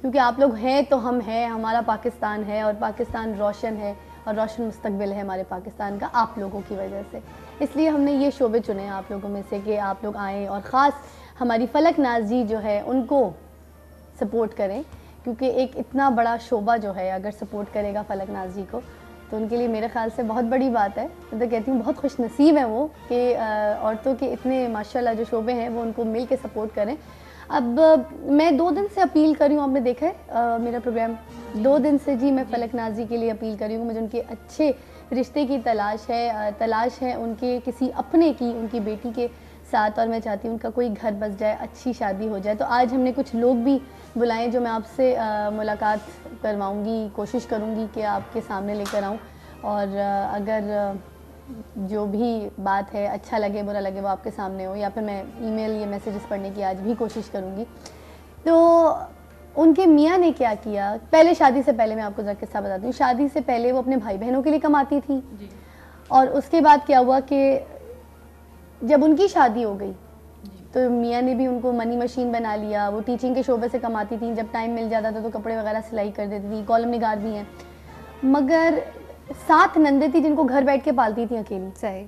کیونکہ آپ لوگ ہیں تو ہم ہیں, ہمارا پاکستان ہے اور پاکستان روشن ہے اور روشن مستقبل ہے ہمارے پاکستان کا آپ لوگوں کی وجہ سے. اس لیے ہم نے یہ شعبے چنے ہیں آپ لوگوں میں سے کہ آپ لوگ آئیں اور خاص ہماری فلک ناز جی جو ہے ان کو سپورٹ کریں, کیونکہ ایک اتنا بڑا شعبہ جو ہے اگر سپورٹ کرے گا فلک ناز جی کو تو ان کے لیے میرے خیال سے بہت بڑی بات ہے. میں تو کہتی ہوں بہت خوش نصیب ہیں وہ کہ عورتوں کے اتنے ماشاءاللہ جو شعبے ہیں وہ ان کو مل کے سپورٹ کریں. اب میں 2 دن سے اپیل کر رہی ہوں, آپ نے دیکھا ہے میرا پروگرام 2 دن سے جی میں فلک ناز جی کے لیے اپیل کر رہی ہوں. مجھے ان کے اچھے رشتے کی تلاش ہے ان کے کسی اپنے کی, ان کی بیٹی کے ساتھ, اور میں چاہتی ہوں ان کا کوئی گھر بس جائے, اچھی شادی ہو جائے. تو آج ہم نے کچھ لوگ بھی بلائیں جو میں آپ سے ملاقات کرواؤں گی, کوشش کروں گی کہ آپ کے سامنے لے کر آؤں, اور اگر جو بھی بات ہے اچھا لگے برا لگے وہ آپ کے سامنے ہو, یا پھر میں ای میل یا میسیجز پڑھنے کی آج بھی کوشش کروں گی. تو ان کے میاں نے کیا کیا, پہلے شادی سے پہلے میں آپ کو ذرا قصہ بتاتی ہوں. شادی سے پہلے وہ اپنے بھائی بہنوں کے لیے کماتی تھی, اور اس کے بعد کیا ہوا کہ جب ان کی شادی ہو گئی تو میاں نے بھی ان کو منی مشین بنا لیا. وہ ٹیچنگ کے شعبے سے کماتی تھیں, جب ٹائم مل جاتا تھا تو کپڑے وغیرہ سلائی کر دیتی تھیں, کالم نگار بھی ہیں. مگر 7 نندیں تھیں جن کو گھر بیٹھ کے پالتی تھیں اکیلی. صحیح.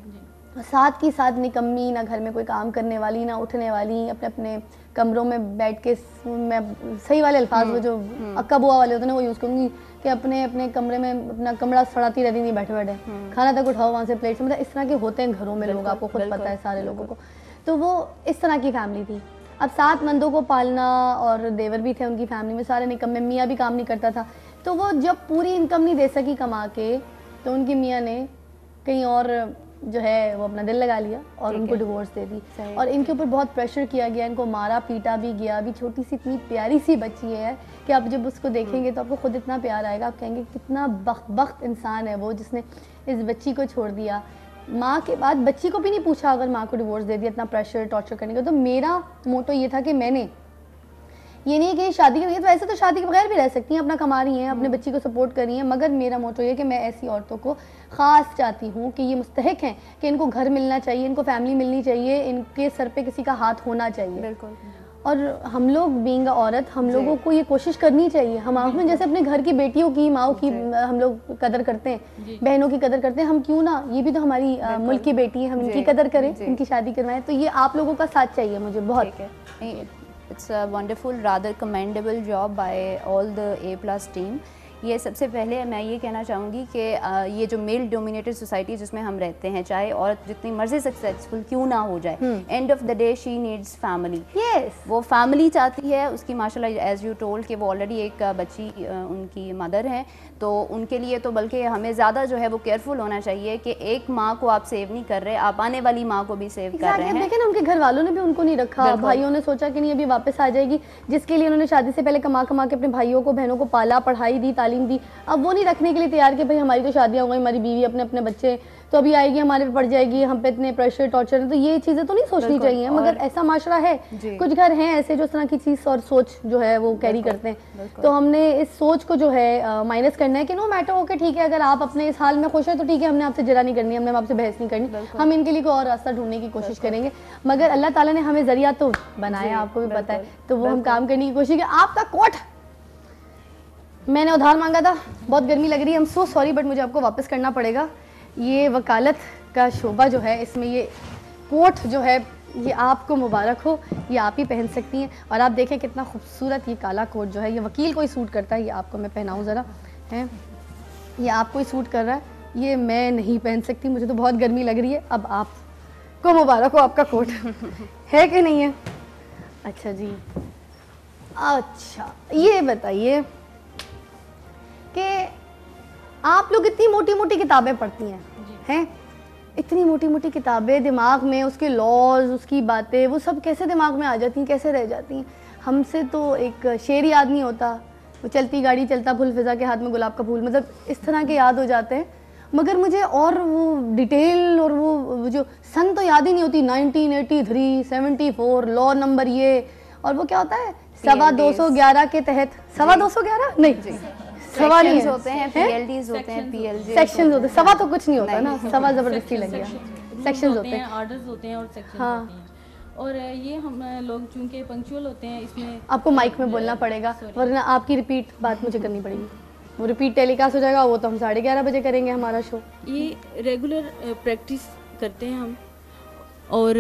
7 کی 7 نکمی, نہ گھر میں کوئی کام کرنے والی, نہ اٹھنے والی, اپنے اپنے کمروں میں بیٹھ کے, میں صحیح والے الفاظ وہ جو اکا بوا والے ہوتے ہیں وہ یوز کروں گی کہ اپنے اپنے کمرے میں اپنا کمرہ سڑاتی رہتی تھیں بیٹھے بیٹھے, کھانا تک اٹھاؤ وہاں سے پلیٹ سے. مطلب اس طرح کے ہوتے ہیں گھروں میں لوگ, آپ کو خود پتہ ہے سارے لوگوں کو. تو وہ اس طرح کی فیملی تھی. اب 7 نندوں کو پالنا, اور دیور بھی تھے ان کی فیملی میں, سارے نکم میں, میاں بھی کام نہیں کرتا تھا. تو وہ جب پوری انکم نہیں دے سکی کما کے تو ان کی میاں نے کہیں اور جو ہے وہ اپنا دل لگا لیا اور ان کو ڈیورس دے دی. اور ان کے اوپر بہت پریشر کیا گیا, ان کو مارا پیٹا بھی گیا. ابھی چھوٹی سی اتنی پیاری سی بچی ہے کہ آپ جب اس کو دیکھیں گے تو آپ کو خود اتنا پیار آئے گا, آپ کہیں گے کتنا بخت انسان ہے وہ جس نے اس بچی کو چھوڑ دیا. ماں کے بعد بچی کو بھی نہیں پوچھا اگر ماں کو ڈیورس دے دیا, اتنا پریشر ٹارچر کرنے کا. تو میرا موٹو یہ تھا کہ میں نے یہ نہیں کہ شادی کی, تو ایسے تو شادی کے بغیر بھی رہ سکتی ہیں, اپنا کما رہی ہیں, اپنے بچی کو سپورٹ کر رہی ہیں, مگر میرا موٹو یہ کہ میں ایسی عورتوں کو خاص چاہتی ہوں کہ یہ مستحق ہیں کہ ان کو گھر ملنا چاہیے, ان کو فیملی ملنی چاہیے, ان کے سر پہ کسی کا ہاتھ ہونا چاہیے. بالکل. اور ہم لوگ بینگ عورت, ہم لوگوں کو یہ کوشش کرنی چاہیے. ہم آپ میں جیسے اپنے گھر کی بیٹیوں کی, ماؤں کی ہم لوگ قدر کرتے ہیں, بہنوں کی قدر کرتے ہیں, ہم کیوں نہ, یہ بھی تو ہماری ملک کی بیٹی ہے, ہم ان کی قدر کریں, ان کی شادی کروائیں. تو یہ آپ لوگوں کا ساتھ چاہیے مجھے بہت. It's a wonderful, rather commendable job by all the A+ team. یہ سب سے پہلے میں یہ کہنا چاہوں گی کہ یہ جو میل ڈومینیٹڈ سوسائٹی جس میں ہم رہتے ہیں, چاہے عورت جتنی مرضی سکسیسفل کیوں نہ ہو جائے, and of the day she needs family. وہ فیملی چاہتی ہے اس کی, ماشاء اللہ ایز یو ٹولڈ کہ وہ آلریڈی ایک بچی ان کی مدر ہیں, تو ان کے لیے تو بلکہ ہمیں زیادہ جو ہے وہ کیئرفل ہونا چاہیے کہ ایک ماں کو آپ سیو نہیں کر رہے, آپ آنے والی ماں کو بھی سیو کر رہے ہیں. دیکھیں نا ان کے گھر والوں نے بھی ان کو نہیں رکھا, بھائیوں نے سوچا کہ نہیں ابھی واپس آ جائے گی, جس کے لیے انہوں نے شادی سے پہلے کما کے اپنے بھائیوں کو بہنوں کو پالا, پڑھائی دی, تعلیم دی. اب وہ نہیں رکھنے کے لیے تیار کہ بھائی ہماری تو شادیاں ہو گئی, ہماری بیوی اپنے اپنے بچے, تو ابھی آئے گی ہمارے پہ پڑ جائے گی, ہم پہ اتنے پریشر ٹارچر ہیں. تو یہ چیزیں تو نہیں سوچنی چاہیے, مگر ایسا معاشرہ ہے, کچھ گھر ہیں ایسے جو اس طرح کی چیز اور سوچ جو ہے وہ کیری کرتے ہیں. تو ہم نے اس سوچ کو جو ہے مائنس کرنا ہے کہ نو میٹر ہو کے ٹھیک ہے, اگر آپ اپنے اس حال میں خوش ہیں تو ٹھیک ہے, ہم نے آپ سے جرا نہیں کرنی, ہم نے آپ سے بحث نہیں کرنی, ہم ان کے لیے کوئی اور راستہ ڈھونڈنے کی کوشش کریں گے. مگر اللہ تعالیٰ نے ہمیں ذریعہ تو بنایا, آپ کو بھی پتہ ہے, تو وہ ہم کام کرنے کی کوشش کی. آپ کا کوٹ میں نے ادھار مانگا تھا, بہت گرمی لگ رہی ہے, ایم سو سوری, بٹ مجھے آپ کو واپس کرنا پڑے گا. یہ وکالت کا شعبہ جو ہے, اس میں یہ کوٹ جو ہے یہ آپ کو مبارک ہو, یہ آپ ہی پہن سکتی ہیں. اور آپ دیکھیں کتنا خوبصورت یہ کالا کوٹ جو ہے, یہ وکیل کو ہی سوٹ کرتا ہے. یہ آپ کو میں پہناؤں ذرا, ہیں یہ آپ کو ہی سوٹ کر رہا ہے, یہ میں نہیں پہن سکتی, مجھے تو بہت گرمی لگ رہی ہے. اب آپ کو مبارک ہو آپ کا کوٹ, ہے کہ نہیں ہے؟ اچھا جی, اچھا یہ بتائیے کہ آپ لوگ اتنی موٹی موٹی کتابیں پڑھتی ہیں, اتنی موٹی موٹی کتابیں, دماغ میں اس کے لاز, اس کی باتیں, وہ سب کیسے دماغ میں آ جاتی ہیں, کیسے رہ جاتی ہیں؟ ہم سے تو ایک شعر یاد نہیں ہوتا, وہ چلتی گاڑی چلتا پھول فضا کے ہاتھ میں گلاب کا پھول, مطلب اس طرح کے یاد ہو جاتے ہیں. مگر مجھے اور وہ ڈیٹیل اور وہ جو سن تو یاد ہی نہیں ہوتی, 1983, 74, لا نمبر یہ, اور وہ کیا ہوتا ہے 211 کے تحت, 211 نہیں, سیکشنز ہوتے ہیں, PLDs ہوتے ہیں, سیکشنز ہوتے ہیں, سوا تو کچھ نہیں ہوتا نا, سوا زبردستی لگ گیا, سیکشنز ہوتے ہیں, آرڈرز ہوتے ہیں اور سیکشنز ہاں. ہوتے ہیں. اور یہ ہم لوگ چونکہ پنکچوئل ہوتے ہیں اس میں آپ کو مائک میں بولنا پڑے گا ورنہ آپ کی ریپیٹ بات مجھے کرنی پڑے گی. وہ ریپیٹ ٹیلی کاسٹ ہو جائے گا, وہ تو ہم 11:30 بجے کریں گے ہمارا شو. یہ ریگولر پریکٹس کرتے ہیں ہم, اور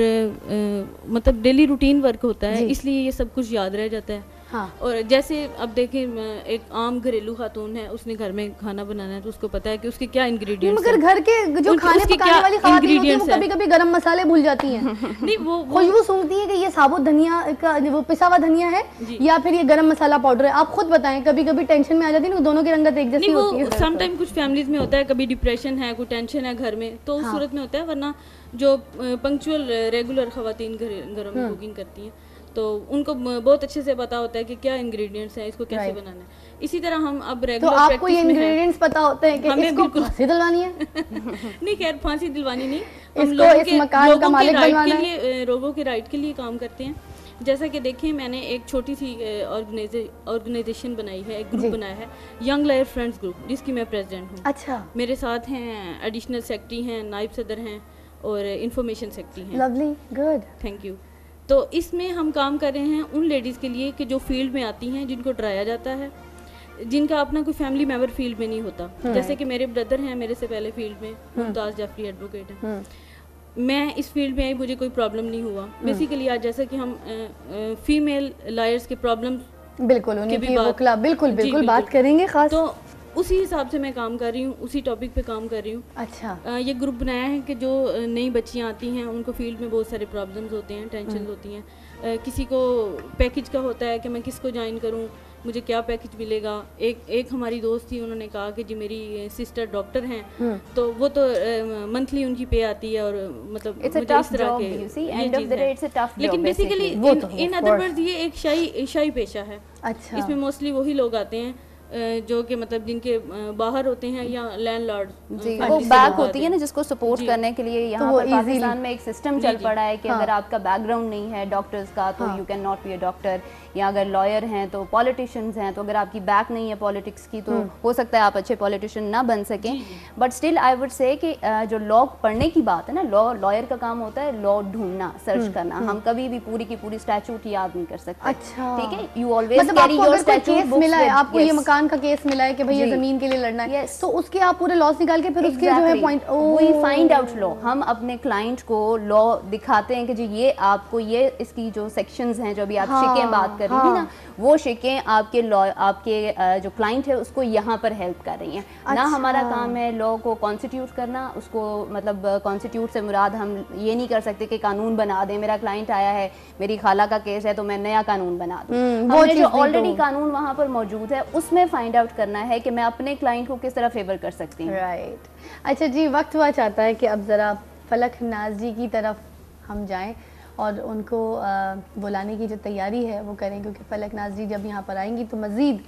مطلب ڈیلی روٹین ورک ہوتا ہے, اس لیے یہ سب کچھ یاد رہ جاتا ہے. ہاں, اور جیسے اب دیکھیں ایک عام گھریلو خاتون ہے, اس نے گھر میں کھانا بنانا ہے تو اس کو پتا ہے کہ اس کے کیا انگریڈینٹس ہیں. مگر گھر کے جو کھانے پکانے والی خواتین ہوتی ہیں وہ کبھی کبھی گرم مسالے بھول جاتی ہیں. نہیں وہ خوشبو سونگتی ہے کہ یہ ثابت دھنیا کا وہ پسا ہوا دھنیا ہے یا پھر یہ گرم مسالہ پاؤڈر ہے. آپ خود بتائیں, کبھی کبھی ٹینشن میں آ جاتی ہے نا, دونوں کی رنگت ایک جیسی ہوتی ہے. سم ٹائم کچھ فیملیز میں ہوتا ہے, کبھی ڈپریشن ہے, کوئی ٹینشن ہے گھر میں, تو اس صورت میں ہوتا ہے. ورنہ جو پنکچوئل ریگولر خواتین گھروں میں کوکنگ کرتی ہیں تو ان کو بہت اچھے سے پتا ہوتا ہے کہ کیا انگریڈینٹس ہیں, اس کو کیسے بنانا ہے. اسی طرح ہم اب ریگولر تو آپ کو یہ انگریڈینٹس پتا ہوتے ہیں کہ ہمیں اس کو پھانسی دلوانی ہے. نہیں خیر پھانسی دلوانی نہیں, اس ہم کو اس مکان کا مالک بنوانا ہے, لوگوں کے رائٹ کے لیے کام کرتے ہیں. جیسا کہ دیکھیں میں نے ایک چھوٹی سی آرگنائزیشن بنائی ہے, ایک گروپ بنایا ہے, ینگ لائر فرینڈز گروپ, جس کی میں پریزیڈنٹ ہوں. اچھا, میرے ساتھ ہیں ایڈیشنل سیکرٹری ہیں, نائب صدر ہیں اور انفارمیشن سیکرٹری ہیں. Lovely, good, thank you. تو اس میں ہم کام کر رہے ہیں ان لیڈیز کے لیے کہ جو فیلڈ میں آتی ہیں, جن کو ڈرایا جاتا ہے, جن کا اپنا کوئی فیملی ممبر فیلڈ میں نہیں ہوتا. جیسے کہ میرے بردر ہیں میرے سے پہلے فیلڈ میں, ممتاز جعفری ایڈوکیٹ ہیں. میں اس فیلڈ میں آئی, مجھے کوئی پرابلم نہیں ہوا. بیسیکلی آج جیسا کہ ہم فیمیل لائرز کے پرابلم بالکل انہیں کی وکلا بالکل بات کریں گے خاص, تو اسی حساب سے میں کام کر رہی ہوں, اسی ٹاپک پہ کام کر رہی ہوں. اچھا, یہ گروپ بنایا ہے کہ جو نئی بچیاں آتی ہیں ان کو فیلڈ میں بہت سارے پرابلمز ہوتے ہیں, ٹینشنز ہوتی ہیں. کسی کو پیکج کا ہوتا ہے کہ میں کس کو جوائن کروں, مجھے کیا پیکج ملے گا. ایک ہماری دوست تھی, انہوں نے کہا کہ جی میری سسٹر ڈاکٹر ہیں, تو وہ تو منتھلی ان کی پے آتی ہے, اور مطلب مجھے اس طرح کے یہ چیز ہے. لیکن بیسیکلی ان ادر ورڈز یہ ایک شائی پیشہ ہے. اچھا, اس میں موسٹلی وہی لوگ آتے ہیں جو کہ مطلب جن کے باہر ہوتے ہیں یا لینڈ لارڈ, جی وہ بیک ہوتی ہے نا جس کو سپورٹ کرنے کے لیے. یہاں پر پاکستان میں ایک سسٹم چل پڑا ہے کہ اگر آپ کا بیک گراؤنڈ نہیں ہے ڈاکٹرز کا تو you can not be a doctor, یا اگر لائر ہیں تو پالیٹیشینز ہیں, تو اگر آپ کی بیک نہیں ہے پالیٹکس کی تو ہو سکتا ہے آپ اچھے پالیٹیشین نہ بن سکیں. But still I would say کہ جو لا پڑھنے کی بات ہے نا, لائر کا کام ہوتا ہے لا ڈھونڈنا, سرچ کرنا. ہم کبھی بھی پوری کی پوری اسٹیچوٹ یاد نہیں کر سکتے. اچھا, ٹھیک ہے, you always carry your statute ملا ہے, آپ کو یہ مکان کا کیس ملا ہے کہ بھئی یہ زمین کے لیے لڑنا ہے, تو اس کے آپ پورے لاس نکال کے پھر اس کے جو ہے پوائنٹ وی فائنڈ آؤٹ لا. ہم اپنے کلائنٹ کو لا دکھاتے ہیں کہ جی یہ آپ کو یہ اس کی جو سیکشنز ہیں, جو ابھی آپ شکیں بات کر رہی تھی نا, وہ شکیں آپ کے جو کلائنٹ ہے اس کو یہاں پر ہیلپ کر رہی ہیں. نہ ہمارا کام ہے لا کو کانسٹیٹیوٹ کرنا, اس کو مطلب کانسٹیٹیوٹ سے مراد ہم یہ نہیں کر سکتے کہ قانون بنا دیں. میرا کلائنٹ آیا ہے, میری خالہ کا کیس ہے, تو میں نیا قانون بنا دوں. ہم نے جو آلریڈی قانون وہاں پر موجود ہے اس میں فائنڈ آؤٹ کرنا ہے کہ میں اپنے کلائنٹ کو کس طرح فیور کر سکتی ہوں. رائٹ. اچھا جی, وقت ہوا چاہتا ہے کہ اب ذرا فلک ناز جی کی طرف ہم جائیں اور ان کو بلانے کی جو تیاری ہے وہ کریں, کیونکہ فلک ناز جی جب یہاں پر آئیں گی تو مزید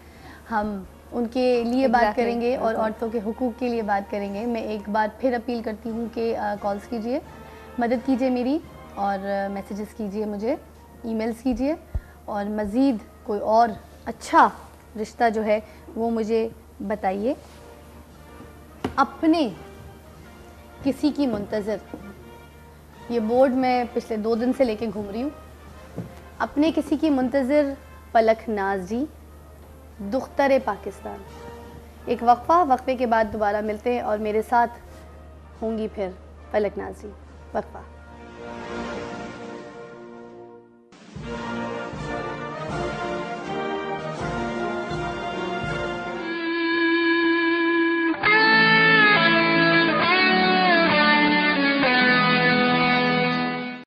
ہم ان کے لیے بات کریں گے اور عورتوں کے حقوق کے لیے بات کریں گے. میں ایک بار پھر اپیل کرتی ہوں کہ کالز کیجئے, مدد کیجئے میری, اور میسیجز کیجئے مجھے, ای میلز کیجئے, اور مزید کوئی اور اچھا رشتہ جو ہے وہ مجھے بتائیے. اپنے کسی کی منتظر, یہ بورڈ میں پچھلے 2 دن سے لے کے گھوم رہی ہوں, اپنے کسی کی منتظر فلک ناز جی, دختر پاکستان. ایک وقفے کے بعد دوبارہ ملتے ہیں اور میرے ساتھ ہوں گی پھر فلک ناز جی. وقفہ.